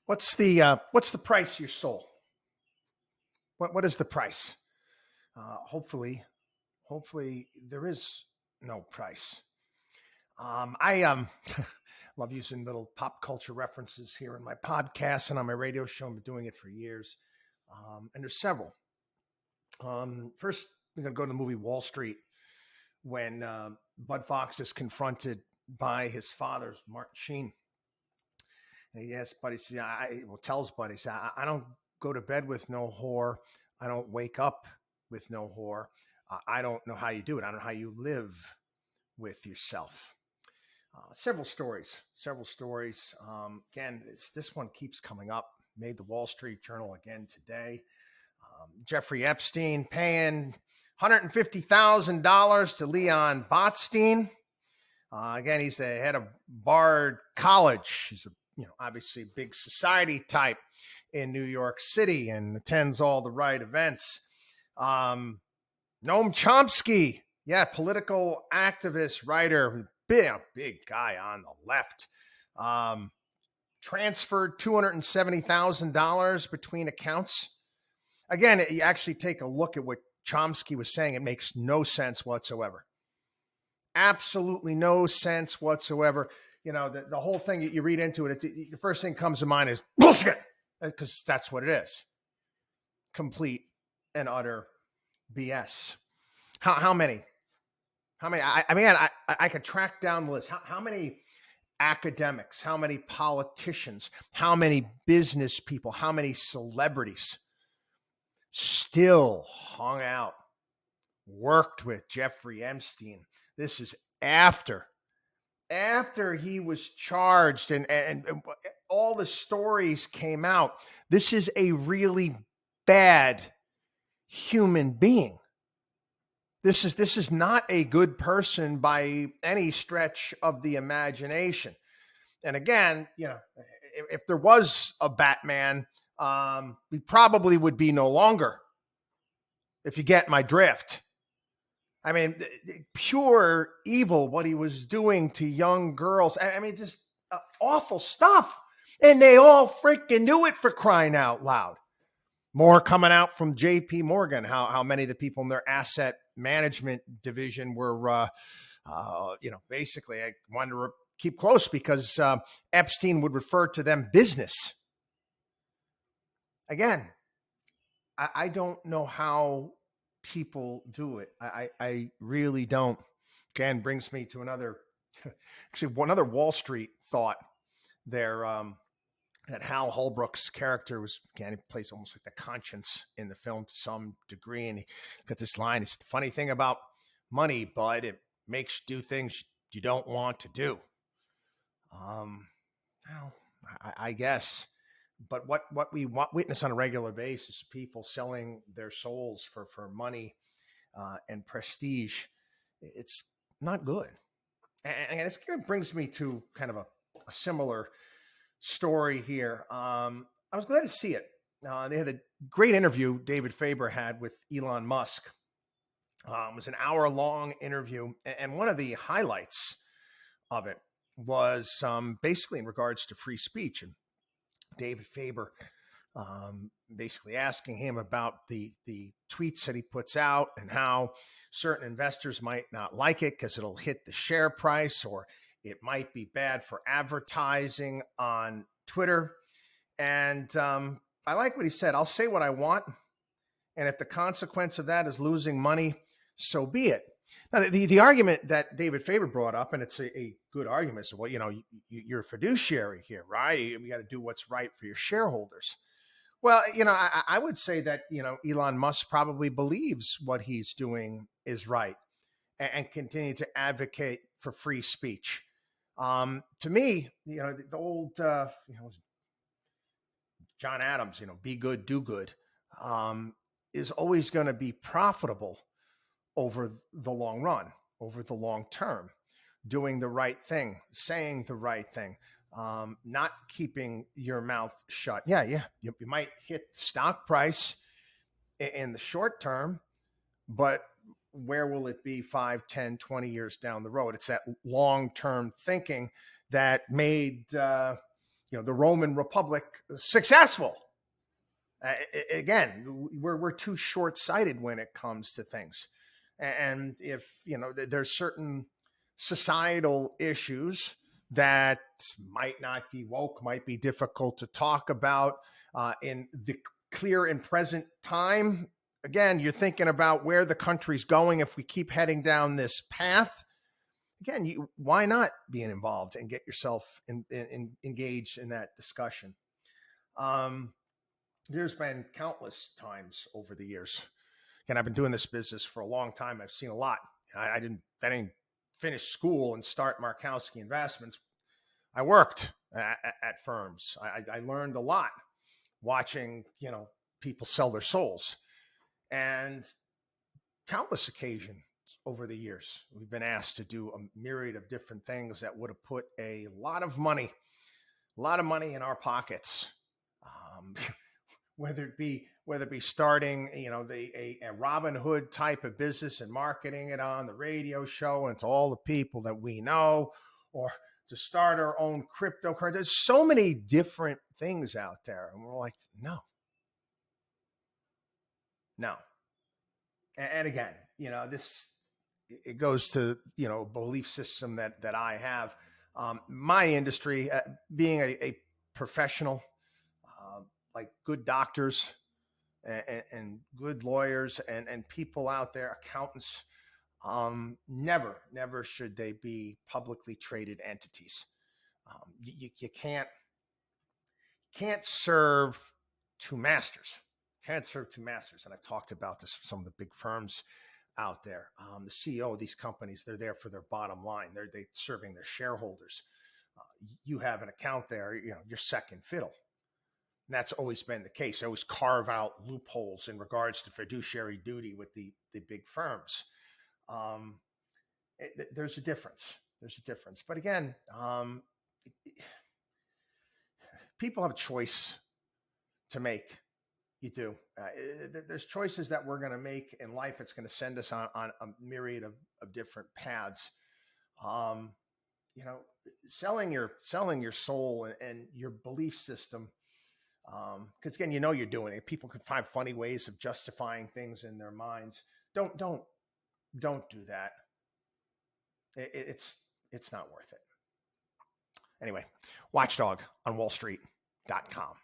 What's the price of your soul? What is the price? Hopefully there is no price. I love using little pop culture references here in my podcast and on my radio show. I've been doing it for years, and there's several. First, we're going to go to the movie Wall Street when Bud Fox is confronted by his father's Martin Sheen. And he asks Buddy, tells Buddy, I don't go to bed with no whore. I don't wake up with no whore. I don't know how you do it. I don't know how you live with yourself. Several stories. Again, this one keeps coming up. Made the Wall Street Journal again today. Jeffrey Epstein paying $150,000 to Leon Botstein. Again, he's the head of Bard College. He's obviously a big society type in New York City and attends all the right events. Noam Chomsky, political activist, writer, big guy on the left. Transferred $270,000 between accounts. Again, you actually take a look at what Chomsky was saying. It makes no sense whatsoever. Absolutely no sense whatsoever. The whole thing you read into it, the first thing comes to mind is bullshit, because that's what it is. Complete and utter BS. How many? I could track down the list. How many academics, how many politicians, how many business people, how many celebrities still hung out, worked with Jeffrey Epstein? This is after he was charged and all the stories came out. This is a really bad human being. This is not a good person by any stretch of the imagination. And again, if there was a Batman, he probably would be no longer, if you get my drift. I mean, pure evil, what he was doing to young girls. I mean, just awful stuff. And they all freaking knew it, for crying out loud. More coming out from J.P. Morgan, how many of the people in their asset management division were, basically, I wanted to keep close because Epstein would refer to them business. Again, I don't know how people do it. I really don't. Again, brings me to another Wall Street thought there. That Hal Holbrook's character was, again, he plays almost like the conscience in the film to some degree. And he got this line. It's the funny thing about money, Bud, it makes you do things you don't want to do. I guess. But what we witness on a regular basis, people selling their souls for money and prestige, it's not good. And this brings me to kind of a similar story here. I was glad to see it. They had a great interview David Faber had with Elon Musk. It was an hour-long interview, and one of the highlights of it was basically in regards to free speech. And David Faber basically asking him about the tweets that he puts out and how certain investors might not like it because it'll hit the share price, or it might be bad for advertising on Twitter. And I like what he said. I'll say what I want. And if the consequence of that is losing money, so be it. Now, the argument that David Faber brought up, and it's a good argument, is, well, you're a fiduciary here, right? You got to do what's right for your shareholders. Well, I would say that, Elon Musk probably believes what he's doing is right and continue to advocate for free speech. To me, the old, John Adams, be good, do good, is always going to be profitable over the long run, over the long term, doing the right thing, saying the right thing, not keeping your mouth shut. You might hit the stock price in the short term, but where will it be 5, 10, 20 years down the road? It's that long-term thinking that made, the Roman Republic successful. Again, we're too short-sighted when it comes to things. And if, there's certain societal issues that might not be woke, might be difficult to talk about in the clear and present time. Again, you're thinking about where the country's going if we keep heading down this path. Again, why not being involved and get yourself engaged in that discussion? There's been countless times over the years. Again, I've been doing this business for a long time. I've seen a lot. I didn't finish school and start Markowski Investments. I worked at firms. I learned a lot watching, people sell their souls. And countless occasions over the years, we've been asked to do a myriad of different things that would have put a lot of money in our pockets. Whether it be starting, a Robin Hood type of business and marketing it on the radio show and to all the people that we know, or to start our own cryptocurrency. There's so many different things out there, and we're like, no. And again, it goes to a belief system that I have. My industry, being a professional. Like good doctors and good lawyers and people out there, accountants, never should they be publicly traded entities. You can't serve two masters. Can't serve two masters. And I've talked about this with some of the big firms out there. The CEO of these companies, they're there for their bottom line. They're serving their shareholders. You have an account there, you're second fiddle. And that's always been the case. They always carve out loopholes in regards to fiduciary duty with the big firms. There's a difference. But again, people have a choice to make. You do. There's choices that we're going to make in life. It's going to send us on a myriad of different paths. Selling your soul and your belief system. Because again, you're doing it. People can find funny ways of justifying things in their minds. Don't do that. It's not worth it. Anyway, WatchDog on WallStreet.com.